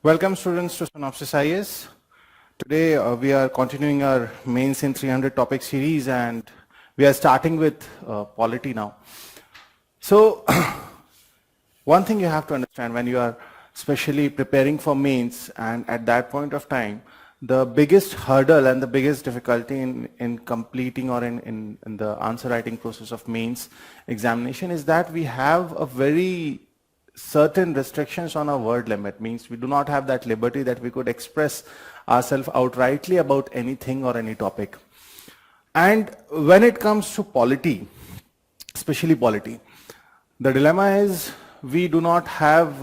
Welcome students to Synopsys IS. Today we are continuing our mains in 300 topic series and we are starting with polity now. So one thing you have to understand when you are especially preparing for mains and at that point of time, the biggest hurdle and the biggest difficulty in completing or in the answer writing process of mains examination is that we have a very certain restrictions on our word limit. Means we do not have that liberty that we could express ourselves outrightly about anything or any topic. And when it comes to polity, especially polity, the dilemma is we do not have,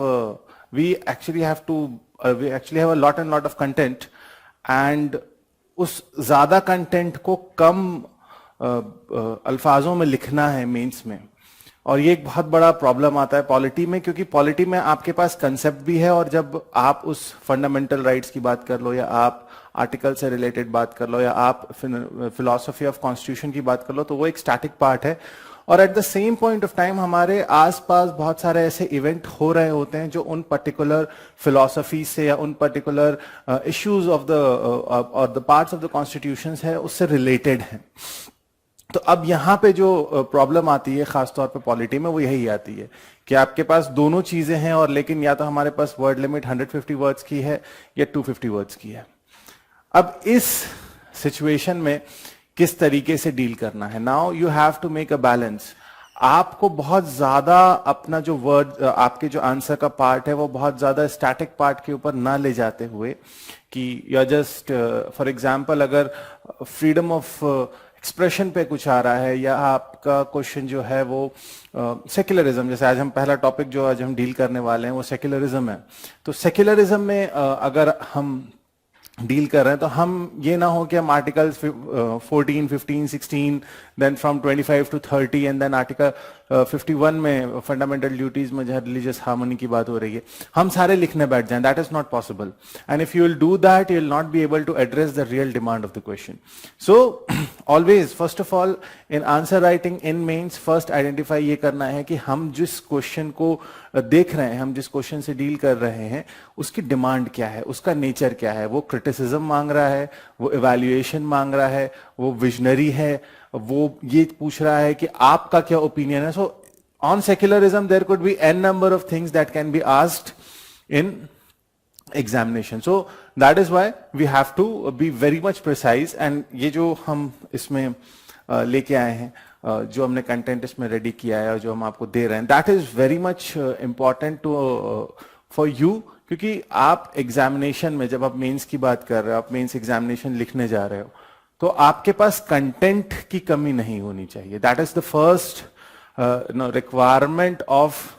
we actually have a lot of content and उस ज़्यादा content को कम अल्फाजों में लिखना है mains में. और ये एक बहुत बड़ा प्रॉब्लम आता है पॉलिटी में, क्योंकि पॉलिटी में आपके पास कंसेप्ट भी है और जब आप उस फंडामेंटल राइट्स की बात कर लो या आप आर्टिकल से रिलेटेड बात कर लो या आप फिलॉसफी ऑफ कॉन्स्टिट्यूशन की बात कर लो तो वो एक स्टैटिक पार्ट है. और at the same point of time हमारे आसपास बहुत सारे ऐसे इवेंट हो रहे होते हैं जो उन पर्टिकुलर फिलॉसफी से या उन particular issues of the parts of the constitution है उससे रिलेटेड हैं. तो अब यहाँ पे जो प्रॉब्लम आती है खासतौर पे पॉलिटी में वो यही आती है कि आपके पास दोनों चीजें हैं और लेकिन या तो हमारे पास वर्ड लिमिट 150 वर्ड्स की है या 250 वर्ड्स की है. अब इस सिचुएशन में किस तरीके से डील करना है? Now you have to make a balance. आपको बहुत ज्यादा अपना जो वर्ड आपके जो आंसर का पार्ट है वो बहुत ज्यादा स्टैटिक पार्ट के ऊपर ना ले जाते हुए कि या जस्ट फॉर एग्जांपल अगर फ्रीडम ऑफ एक्सप्रेशन पे कुछ आ रहा है या आपका क्वेश्चन जो है वो सेक्युलरिज्म, जैसे आज हम पहला टॉपिक जो आज हम डील करने वाले हैं वो सेक्युलरिज्म है. तो सेक्युलरिज्म में अगर हम डील कर रहे हैं तो हम ये ना हो कि हम article 14, 15, 16 then from 25 to 30 and then article 51 में फंडामेंटल ड्यूटीज में जहाँ रिलीजियस हार्मनी की बात हो रही है हम सारे लिखने बैठ जाएं. That is not possible and if you will do that you will not be able to address the real demand of the question. So always first of all in answer writing in mains first identify ये करना है कि हम जिस question को देख रहे हैं, हम जिस क्वेश्चन से डील कर रहे हैं उसकी डिमांड क्या है, उसका नेचर क्या है. वो क्रिटिसिज्म मांग रहा है, वो इवैल्यूएशन मांग रहा है, वो विजनरी है, वो ये पूछ रहा है कि आपका क्या ओपिनियन है. So on secularism there could be an number of things that can be asked in examination. So that is why we have to be very much precise. And ये जो हम इसमें लेके आए हैं, जो हमने कंटेंट इसमें रेडी किया है और जो हम आपको दे रहे हैं, that is very much important to for you. क्योंकि आप एग्जामिनेशन में जब आप मेंस की बात कर रहे हो, आप मेंस एग्जामिनेशन लिखने जा रहे हो तो आपके पास कंटेंट की कमी नहीं होनी चाहिए. That is the first requirement of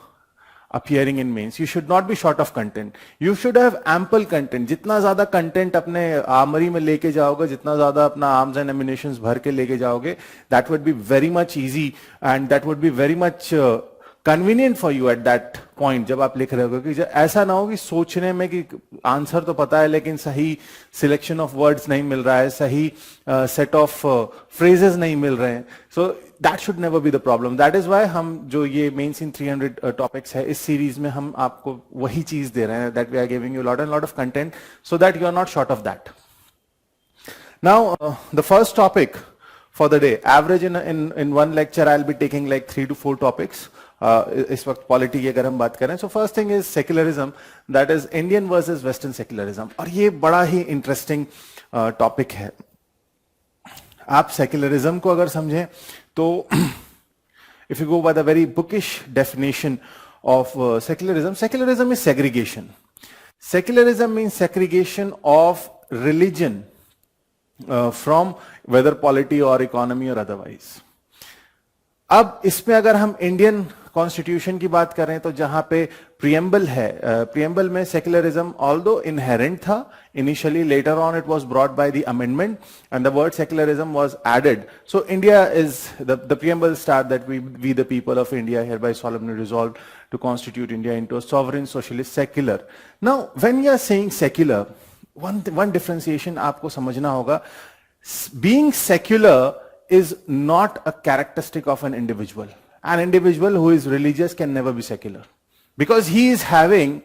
appearing in mains. You should not be short of content. You should have ample content. जितना ज्यादा content अपने आर्मरी में लेके जाओगे, जितना ज्यादा अपना arms and ammunitions भर के लेके जाओगे, that would be very much easy and that would be very much convenient for you at that point जब आप लिख रहे हो. कि ऐसा ना हो कि सोचने में कि आंसर तो पता है लेकिन सही सिलेक्शन ऑफ वर्ड्स नहीं मिल रहा है, सही सेट ऑफ फ्रेजेस नहीं मिल रहे हैं. So that should never be the problem. That is why हम जो ये मेंस इन 300 टॉपिक्स है इस सीरीज में हम आपको वही चीज दे रहे हैं, that we are giving you lot of content so that you are not short of that. Now the first topic for the day, average in one lecture I will be taking like 3 to 4 topics. इस वक्त polity की अगर हम बात करें, so first thing is secularism, that is Indian versus western secularism. और ये बड़ा ही इंटरेस्टिंग टॉपिक है. आप सेक्युलरिज्म को अगर समझें तो if you go by the very bookish definition of secularism, secularism is segregation. Secularism means segregation of religion from whether polity और इकोनॉमी और अदरवाइज. अब इसमें अगर हम इंडियन कॉन्स्टिट्यूशन की बात करें तो जहां पे प्रियम्बल है, प्रियम्बल में सेक्युलरिज्म ऑल्दो इनहेरेंट था initially, later on it was brought by the amendment and the word secularism was added. So India is the preamble start that we the people of India hereby solemnly resolved to constitute India into a sovereign socialist secular. Now when you are saying secular, one differentiation आपको समझना होगा. Being secular is not a characteristic of an individual. An individual who is religious can never be secular because he is having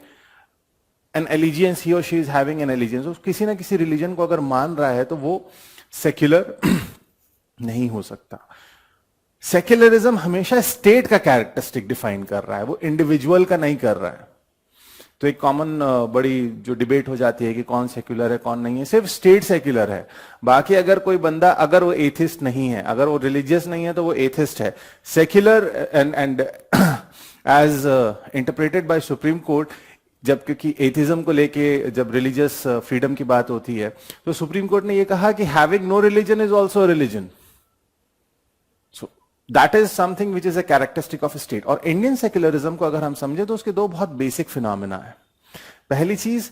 an allegiance, he or she is having an allegiance, किसी ना किसी religion को अगर मान रहा है तो वो सेक्युलर नहीं हो सकता. सेक्युलरिज्म हमेशा स्टेट का कैरेक्टरिस्टिक डिफाइन कर रहा है, वो इंडिविजुअल का नहीं कर रहा है. तो एक कॉमन बड़ी जो डिबेट हो जाती है कि कौन सेक्युलर है कौन नहीं है, सिर्फ स्टेट सेक्युलर है. बाकी अगर कोई बंदा, अगर वो एथिस्ट नहीं है, अगर वो रिलीजियस नहीं है, तो वो एथिस्ट है. Secular and as interpreted by supreme court, जब क्योंकि एथिज्म को लेके जब रिलीजियस फ्रीडम की बात होती है तो सुप्रीम कोर्ट ने ये कहा कि having no religion is also religion. So that is something which is a characteristic of state. और इंडियन सेक्युलरिज्म को अगर हम समझे तो उसके दो बहुत बेसिक फिनोमिना है. पहली चीज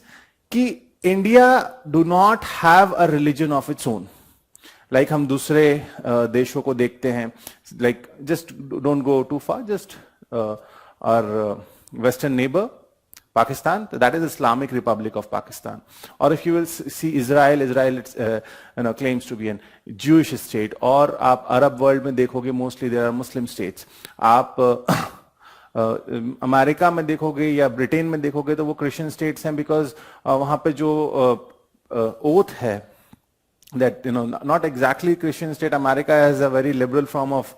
कि India do not have a religion of its own. Like हम दूसरे देशों को देखते हैं, like just don't go too far, just our western neighbour Pakistan, that is Islamic Republic of Pakistan. Or if you will see Israel, Israel claims to be a Jewish state. और आप Arab world में देखोगे mostly there are Muslim states. आप America में देखोगे या Britain में देखोगे तो वो क्रिश्चियन स्टेट्स हैं, बिकॉज वहां पे जो ओथ है that not exactly Christian state. America has a very liberal form of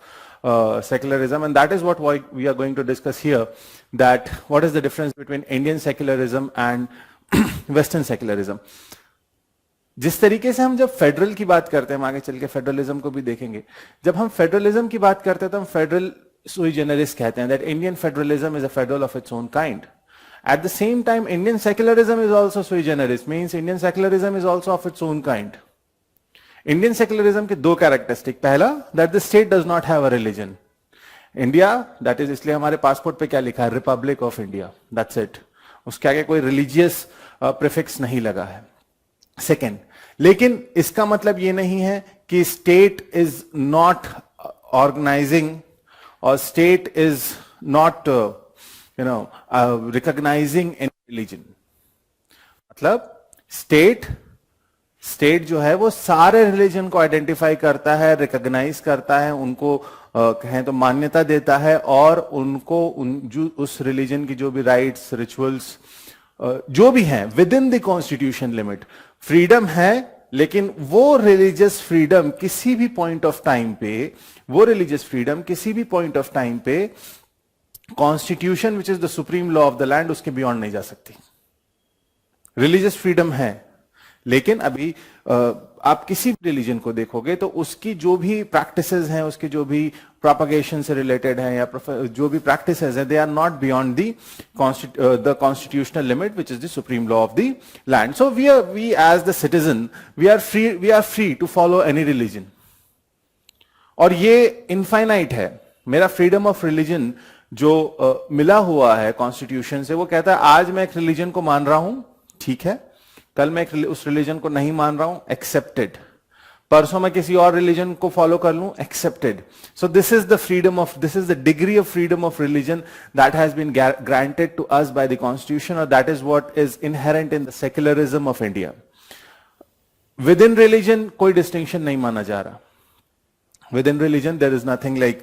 secularism, and that is what we are going to discuss here, that what is the difference between Indian secularism and Western secularism. जिस तरीके से हम जब federal की बात करते हैं, हम आगे चल के फेडरलिज्म को भी देखेंगे, जब हम फेडरलिज्म की बात करते हैं तो हम फेडरल sui generis कहते हैं, that Indian federalism is a federal of its own kind. At the same time, Indian secularism is also sui generis, means Indian secularism is also of its own kind. Indian secularism के दो characteristic, पहला that the state does not have a religion. India, that is, इसलिए हमारे passport पे क्या लिखा है, Republic of India, that's it. उसके आगे कोई रिलीजियस प्रीफिक्स नहीं लगा है. सेकेंड, लेकिन इसका मतलब ये नहीं है कि स्टेट इज नॉट ऑर्गेनाइजिंग और state is not recognising any religion. मतलब स्टेट जो है वो सारे रिलीजन को आइडेंटिफाई करता है, रिकॉग्नाइज करता है, उनको कहें तो मान्यता देता है, और उनको उस रिलीजन की जो भी राइट्स, रिचुअल्स जो भी हैं with in the constitution limit, freedom है. लेकिन वो रिलीजियस फ्रीडम किसी भी पॉइंट ऑफ टाइम पे, constitution which is the supreme law of the land, उसके बियॉन्ड नहीं जा सकती. रिलीजियस फ्रीडम है, लेकिन अभी आप किसी भी रिलीजन को देखोगे तो उसकी जो भी प्रैक्टिसेस हैं, उसके जो भी प्रोपगेशन से रिलेटेड हैं या जो भी प्रैक्टिसेस हैं, they are not beyond the constitutional limit which is the supreme law of the land. So we as the citizen we are free to follow any religion. और ये इनफाइनाइट है. मेरा फ्रीडम ऑफ रिलीजन जो मिला हुआ है constitution से, वो कहता है आज मैं एक रिलीजन को मान रहा हूं, ठीक है, कल मैं उस रिलीजन को नहीं मान रहा हूं, एक्सेप्टेड. परसों मैं किसी और रिलीजन को फॉलो कर लूं, accepted. So this is the degree of freedom of religion that has been granted to us by the constitution, और that is what is inherent in the secularism of India. Within religion कोई distinction नहीं माना जा रहा. Within religion there is nothing like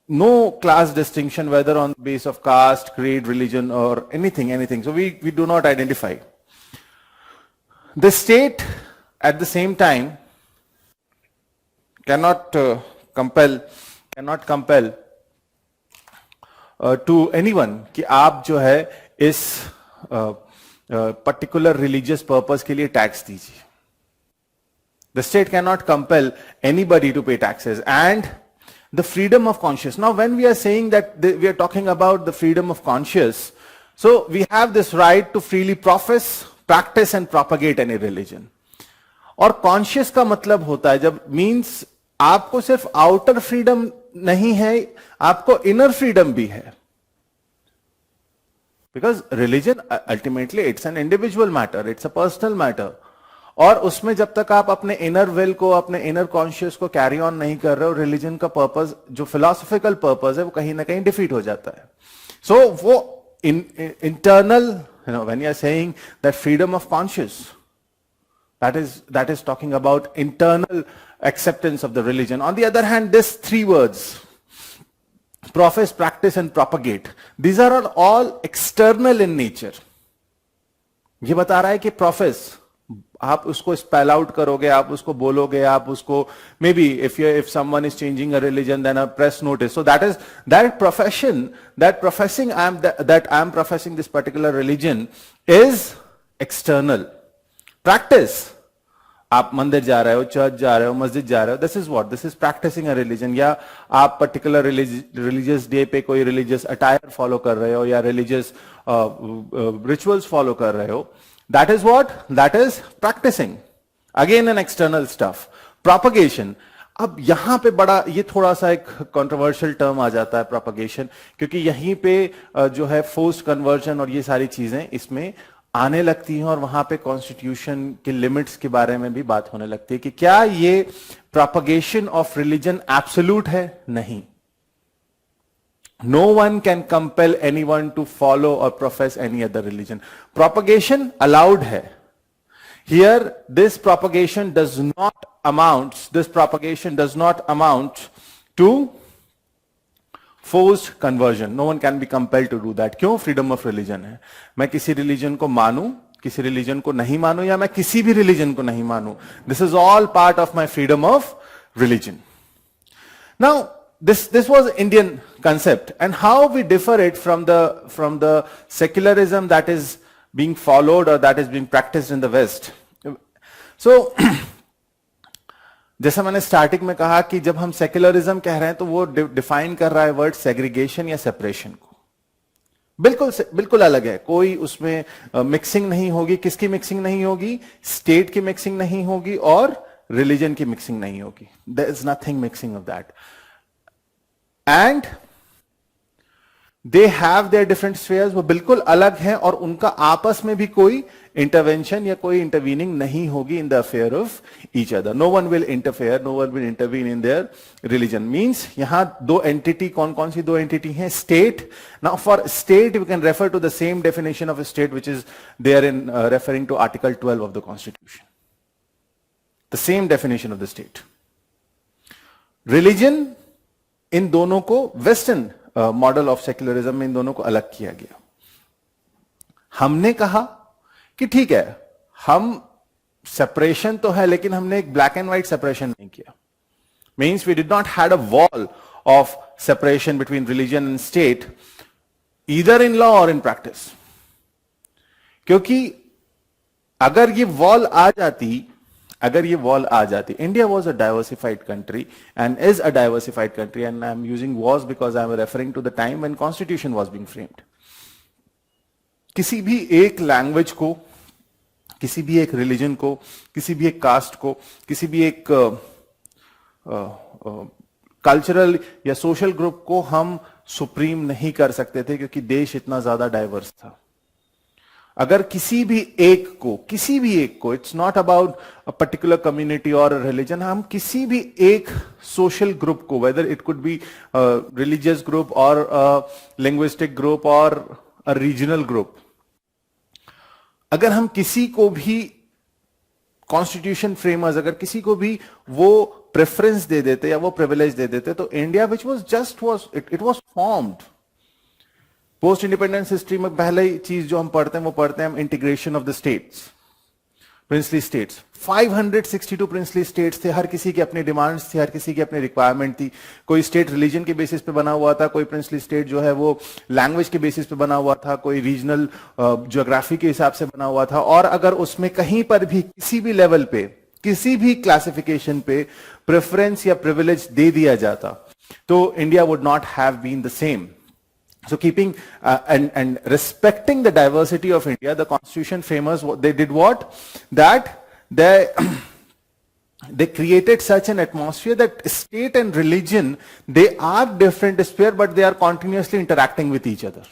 no class distinction, whether on the basis of caste, creed, religion, or anything. So we do not identify. The state, at the same time, cannot compel to anyone कि आप जो है इस particular religious purpose के लिए tax दीजिए. The state cannot compel anybody to pay taxes. And the freedom of conscience. Now, when we are saying that we are talking about the freedom of conscience, so we have this right to freely profess, practice and propagate any religion. और conscious का मतलब होता है जब means आपको सिर्फ outer freedom नहीं है, आपको inner freedom भी है. Because religion ultimately it's an individual matter, it's a personal matter. और उसमें जब तक आप अपने इनर विल को, अपने इनर कॉन्शियस को कैरी ऑन नहीं कर रहे हो, रिलीजन का पर्पस, जो फिलोसॉफिकल पर्पस है, वो कहीं ना कहीं डिफीट हो जाता है. सो वो internal, when you are saying that freedom of conscious, that is talking about internal acceptance of the religion. On the other hand, these three words, profess, practice and propagate, these are all external in nature. ये बता रहा है कि profess, आप उसको spell out करोगे, आप उसको बोलोगे, आप उसको maybe if someone is changing a religion then a press notice. So that is that profession, that professing I am professing this particular religion is external. Practice, आप मंदिर जा रहे हो, चर्च जा रहे हो, मस्जिद जा रहे हो, this is what, this is practicing a religion. या आप पर्टिकुलर रिलीजियस डे पे कोई रिलीजियस अटायर फॉलो कर रहे हो या रिलीजियस रिचुअल्स फॉलो कर रहे हो, that is what, that is practicing. Again an external stuff. Propagation, अब यहां पे बड़ा, ये थोड़ा सा एक कंट्रोवर्शियल टर्म आ जाता है प्रोपगेशन, क्योंकि यहीं पे जो है फोर्स्ड कन्वर्जन और ये सारी चीजें इसमें आने लगती हैं और वहां पे कॉन्स्टिट्यूशन के लिमिट्स के बारे में भी बात होने लगती है कि क्या ये प्रोपगेशन ऑफ रिलीजन एब्सोल्यूट है? नहीं. No one can compel anyone to follow or profess any other religion. Propagation allowed है. Here this propagation does not amount to forced conversion. No one can be compelled to do that. क्यों? Freedom of religion है. मैं किसी religion को मानूं, किसी religion को नहीं मानूं, या मैं किसी भी रिलीजन को नहीं मानूं, this is all part of my freedom of religion. Now this was Indian concept, and how we differ it from the secularism that is being followed or that is being practiced in the West. So जैसा मैंने starting में कहा कि जब हम secularism कह रहे हैं तो वो डिफाइन कर रहा है वर्ड सेग्रीगेशन या सेपरेशन को. बिल्कुल अलग है. कोई उसमें मिक्सिंग नहीं होगी. किसकी मिक्सिंग नहीं होगी? स्टेट की मिक्सिंग नहीं होगी और रिलीजन की मिक्सिंग नहीं होगी. There is nothing mixing of that. And they have their different spheres. वो बिल्कुल अलग हैं और उनका आपस में भी कोई इंटरवेंशन या कोई इंटरवीनिंग नहीं होगी in the affair of each other. No one will interfere, no one will intervene in their religion. Means यहां दो एंटिटी, कौन कौन सी दो एंटिटी हैं? State. Now for state we can refer to the same definition of state which is there in referring to article 12 of the constitution. The same definition of the state. Religion, इन दोनों को western model of secularism में इन दोनों को अलग किया गया. हमने कहा कि ठीक है, हम सेपरेशन तो है लेकिन हमने एक ब्लैक एंड व्हाइट सेपरेशन नहीं किया. Means we did not had a wall of separation between religion and state, either in law और इन प्रैक्टिस. क्योंकि अगर ये वॉल आ जाती, India was a diversified country and is a diversified country, and I'm using was because I'm referring to the time when constitution was being framed. किसी भी एक language को, किसी भी एक रिलीजन को, किसी भी एक कास्ट को, किसी भी एक कल्चरल या सोशल ग्रुप को हम सुप्रीम नहीं कर सकते थे क्योंकि देश इतना ज्यादा डाइवर्स था. अगर किसी भी एक को, it's not about a particular community और रिलीजन, हम किसी भी एक सोशल ग्रुप को, whether it could be religious group और लिंग्विस्टिक ग्रुप और अ रीजनल ग्रुप, अगर हम किसी को भी कॉन्स्टिट्यूशन फ्रेमर्स अगर किसी को भी वो प्रेफरेंस दे देते या वो प्रिविलेज दे देते, तो India which was it was formed. Post independence history में पहले चीज जो हम पढ़ते हैं वो पढ़ते हैं हम integration of the states, princely states. 562 princely states थे. हर किसी की अपनी डिमांड्स थी, हर किसी की अपनी रिक्वायरमेंट थी. कोई स्टेट रिलीजन के बेसिस पे बना हुआ था, कोई प्रिंसली स्टेट जो है वो लैंग्वेज के बेसिस पे बना हुआ था, कोई रीजनल ज्योग्राफी के हिसाब से बना हुआ था. और अगर उसमें कहीं पर भी किसी भी लेवल पे, किसी भी क्लासिफिकेशन पे प्रेफरेंस या प्रिविलेज दे दिया जाता, तो India would not have been the same. So keeping and respecting the diversity of India, the constitution framers, they did what? That they created such an atmosphere that state and religion, they are different sphere, but they are continuously interacting with each other.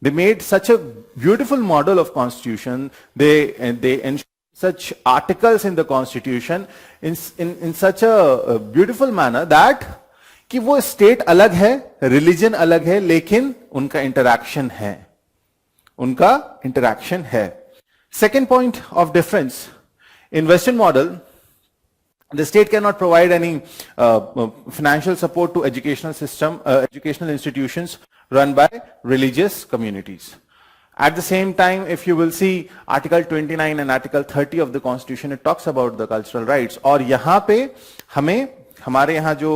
They made such a beautiful model of constitution. They ensured such articles in the constitution in such a beautiful manner that कि वो state अलग है, religion अलग है, लेकिन उनका interaction है. Second point of difference, in western model the state cannot provide any financial support to educational institutions run by religious communities. At the same time, if you will see Article 29 and Article 30 of the Constitution, it talks about the cultural rights. और यहाँ पे हमें हमारे यहाँ जो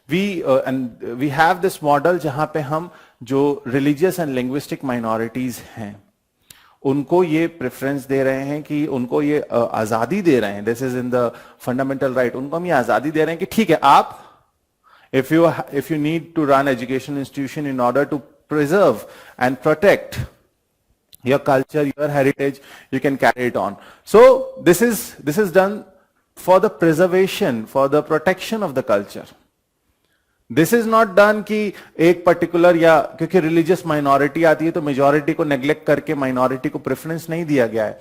we have this model जहाँ पे हम जो religious and linguistic minorities हैं उनको ये प्रेफरेंस दे रहे हैं कि उनको ये आजादी दे रहे हैं. This is in the fundamental right. उनको हम ये आजादी दे रहे हैं कि ठीक है, आप if you need to run educational institution in order to preserve and protect your culture, your heritage, you can carry it on. So this is done for the preservation, for the protection of the culture. This is not done कि एक particular या क्योंकि religious minority आती है तो majority को neglect करके minority को प्रेफरेंस नहीं दिया गया है.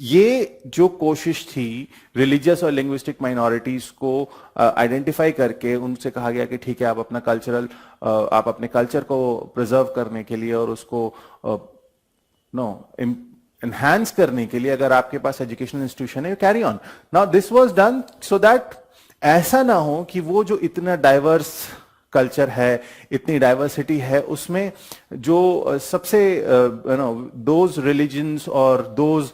ये जो कोशिश थी रिलीजियस और लिंग्विस्टिक माइनॉरिटीज को आइडेंटिफाई करके उनसे कहा गया कि ठीक है, आप अपना आप अपने कल्चर को प्रिजर्व करने के लिए और उसको एनहांस करने के लिए अगर आपके पास एजुकेशनल इंस्टीट्यूशन है, you carry on. Now this was done so that ऐसा ना हो कि वो जो इतना डाइवर्स कल्चर है, इतनी डाइवर्सिटी है, उसमें जो सबसे दोज रिलीजन्स और those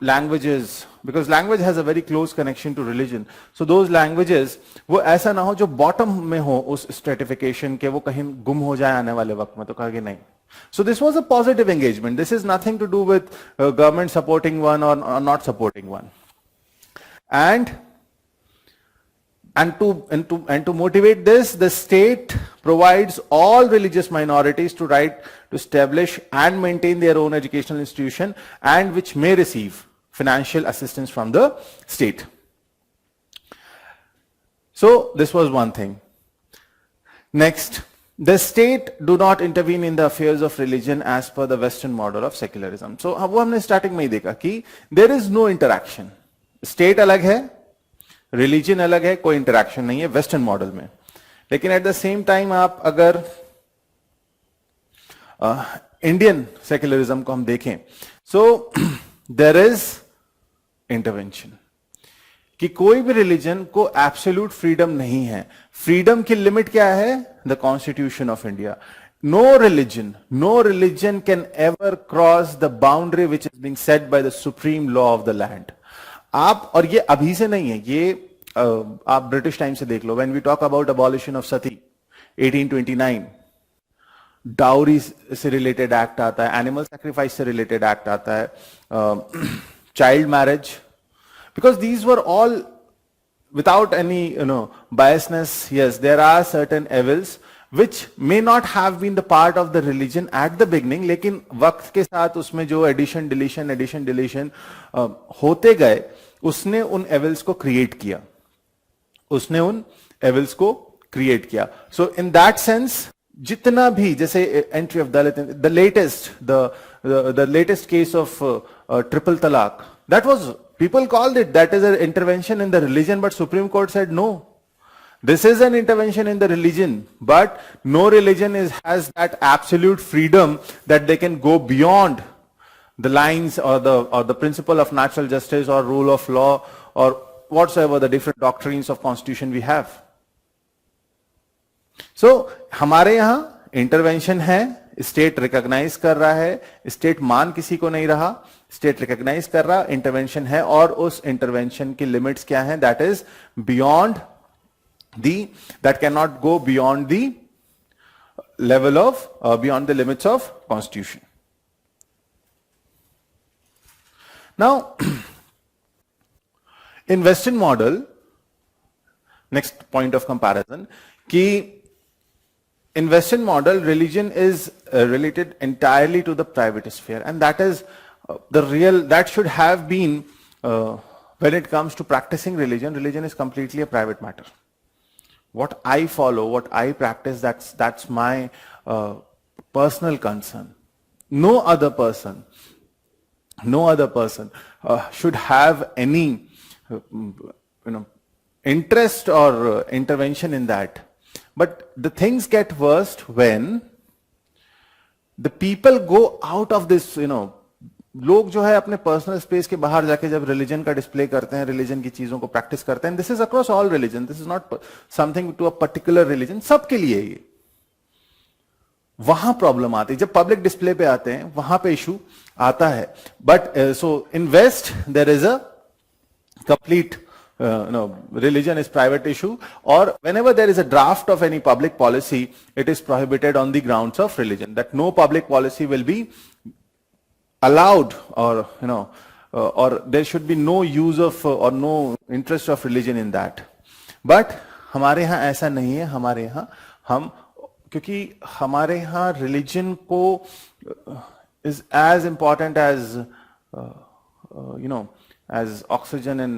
languages, because language has a very close connection to religion, so those languages वो ऐसा ना हो जो बॉटम में हो उस स्ट्रेटिफिकेशन के, वो कहीं गुम हो जाए आने वाले वक्त में. तो कहा कि नहीं. So this was a positive engagement. This is nothing to do with government supporting one or not supporting one. And to motivate this, the state provides all religious minorities to right to establish and maintain their own educational institution, and which may receive financial assistance from the state. So this was one thing. Next, the state do not intervene in the affairs of religion as per the Western model of secularism. So वो हमने starting में ही देखा कि there is no interaction. State अलग है, religion अलग है, कोई इंटरेक्शन नहीं है वेस्टर्न मॉडल में. लेकिन एट द सेम टाइम आप अगर इंडियन सेक्युलरिज्म को हम देखें, सो देयर इज इंटरवेंशन कि कोई भी रिलीजन को एब्सोल्यूट फ्रीडम नहीं है. फ्रीडम की लिमिट क्या है? The constitution of India. No religion can ever cross the boundary which is being set by the supreme law of the land. आप, और ये अभी से नहीं है, ये आप ब्रिटिश टाइम से देख लो. When we talk about abolition of sati 1829, dowry से रिलेटेड एक्ट आता है, एनिमल सैक्रिफाइस से रिलेटेड एक्ट आता है, child marriage, because these were all without any biasness. Yes, there are certain evils which may not have been the part of the religion at the beginning, लेकिन वक्त के साथ उसमें जो addition deletion होते गए, उसने उन एविल्स को क्रिएट किया. सो इन दैट सेंस जितना भी, जैसे entry of Dalit, the latest case of triple talaq, that was, people called it that is an intervention in the religion, but Supreme Court said no. This is an intervention in the religion, but no religion has that absolute freedom that they can go beyond the lines or the principle of natural justice or rule of law or whatsoever the different doctrines of constitution we have. So हमारे यहाँ intervention है, state recognise कर रहा है, state मान किसी को नहीं रहा, स्टेट रिकॉग्नाइज कर रहा, इंटरवेंशन है, और उस इंटरवेंशन की लिमिट्स क्या हैं? That is beyond that can not go beyond the level of beyond the limits of constitution. Now in western model, next point of comparison, कि in Western model, religion is related entirely to the private sphere, and that is that should have been, when it comes to practicing religion is completely a private matter. What I follow, what I practice, that's my personal concern. No other person should have any interest or intervention in that. But the things get worse when the people go out of this, लोग जो है अपने personal space के बाहर जाके जब religion का display करते हैं, रिलीजन की चीजों को प्रैक्टिस करते हैं. This is across all religion, this is not something to a particular religion, सबके लिए ये. वहां प्रॉब्लम आती है, जब पब्लिक डिस्प्ले पे आते हैं वहां पे इशू आता है. But so in west there is a complete religion is private issue, or whenever there is a draft of any public policy, it is prohibited on the grounds of religion, that no public policy will be allowed, or or there should be no use of or no interest of religion in that. But हमारे यहाँ ऐसा नहीं है. हमारे यहाँ हम, क्योंकि हमारे यहाँ religion को is as important as as oxygen in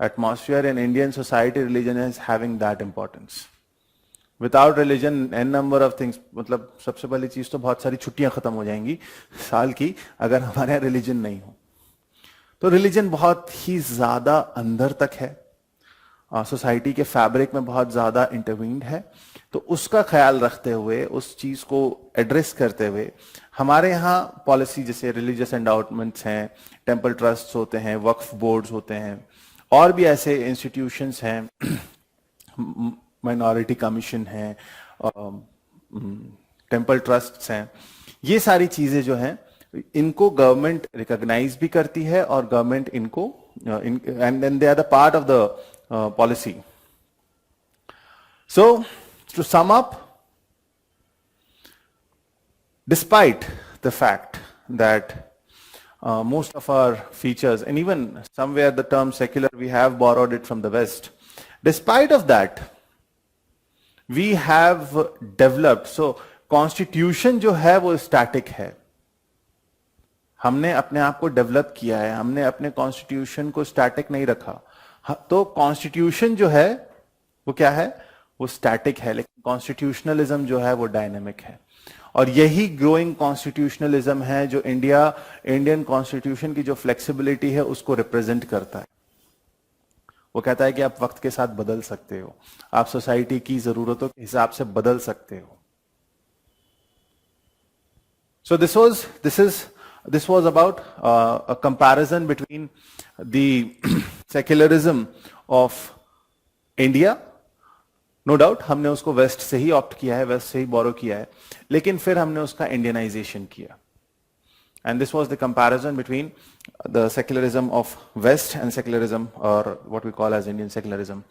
atmosphere. In Indian society, religion is having that importance. Without religion, n number of things, मतलब सबसे पहली चीज तो बहुत सारी छुट्टियां खत्म हो जाएंगी साल की अगर हमारे यहाँ रिलीजन नहीं हो. तो रिलीजन बहुत ही ज्यादा अंदर तक है, सोसाइटी के फैब्रिक में बहुत ज्यादा इंटरवीन्ड है. तो उसका ख्याल रखते हुए, उस चीज को एड्रेस करते हुए, हमारे यहाँ पॉलिसी जैसे रिलीजियस एंडाउटमेंट्स हैं, टेम्पल ट्रस्ट होते हैं, वक्फ बोर्ड्स होते हैं, और भी ऐसे इंस्टीट्यूशंस हैं, माइनॉरिटी कमीशन है, टेम्पल ट्रस्ट्स हैं. ये सारी चीजें जो हैं इनको गवर्नमेंट रिकॉग्नाइज भी करती है, और गवर्नमेंट इनको and then they are the part of the policy. So to sum up, despite the fact that most of our features, and even somewhere the term secular, we have borrowed it from the West. Despite of that, we have developed, so constitution जो है वो static है. हमने अपने आप को develop किया है, हमने अपने कॉन्स्टिट्यूशन को स्टैटिक नहीं रखा. तो कॉन्स्टिट्यूशन जो है वो क्या है, वो स्टैटिक है, लेकिन कॉन्स्टिट्यूशनलिज्म जो है वो डायनेमिक है. और यही ग्रोइंग कॉन्स्टिट्यूशनलिज्म है जो इंडियन कॉन्स्टिट्यूशन की जो फ्लेक्सिबिलिटी है उसको रिप्रेजेंट करता है. वो कहता है कि आप वक्त के साथ बदल सकते हो, आप सोसाइटी की जरूरतों के हिसाब से बदल सकते हो. So this was about a comparison between the secularism of India. No doubt हमने उसको वेस्ट से ही ऑप्ट किया है, वेस्ट से ही बोरो किया है, लेकिन फिर हमने उसका इंडियनाइजेशन किया. And this was the comparison between the secularism of West and secularism, or what we call as Indian secularism.